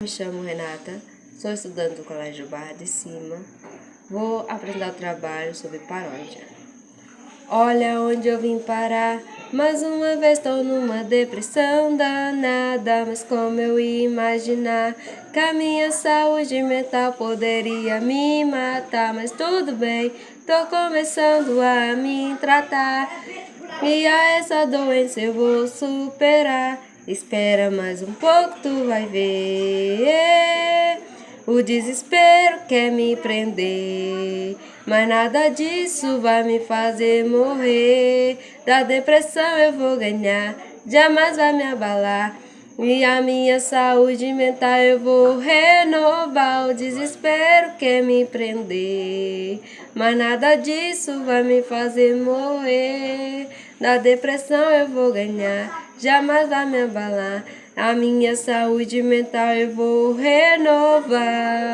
Me chamo Renata, sou estudante do Colégio Barra de Cima. Vou apresentar o trabalho sobre paródia. Olha onde eu vim parar, mais uma vez estou numa depressão danada. Mas como eu ia imaginar que a minha saúde mental poderia me matar? Mas tudo bem, tô começando a me tratar, e a essa doença eu vou superar. Espera mais um pouco, tu vai ver. O desespero quer me prender, mas nada disso vai me fazer morrer. Da depressão eu vou ganhar, jamais vai me abalar, e a minha saúde mental eu vou renovar. O desespero quer me prender, mas nada disso vai me fazer morrer. Da depressão eu vou ganhar, jamais vai me abalar, a minha saúde mental eu vou renovar.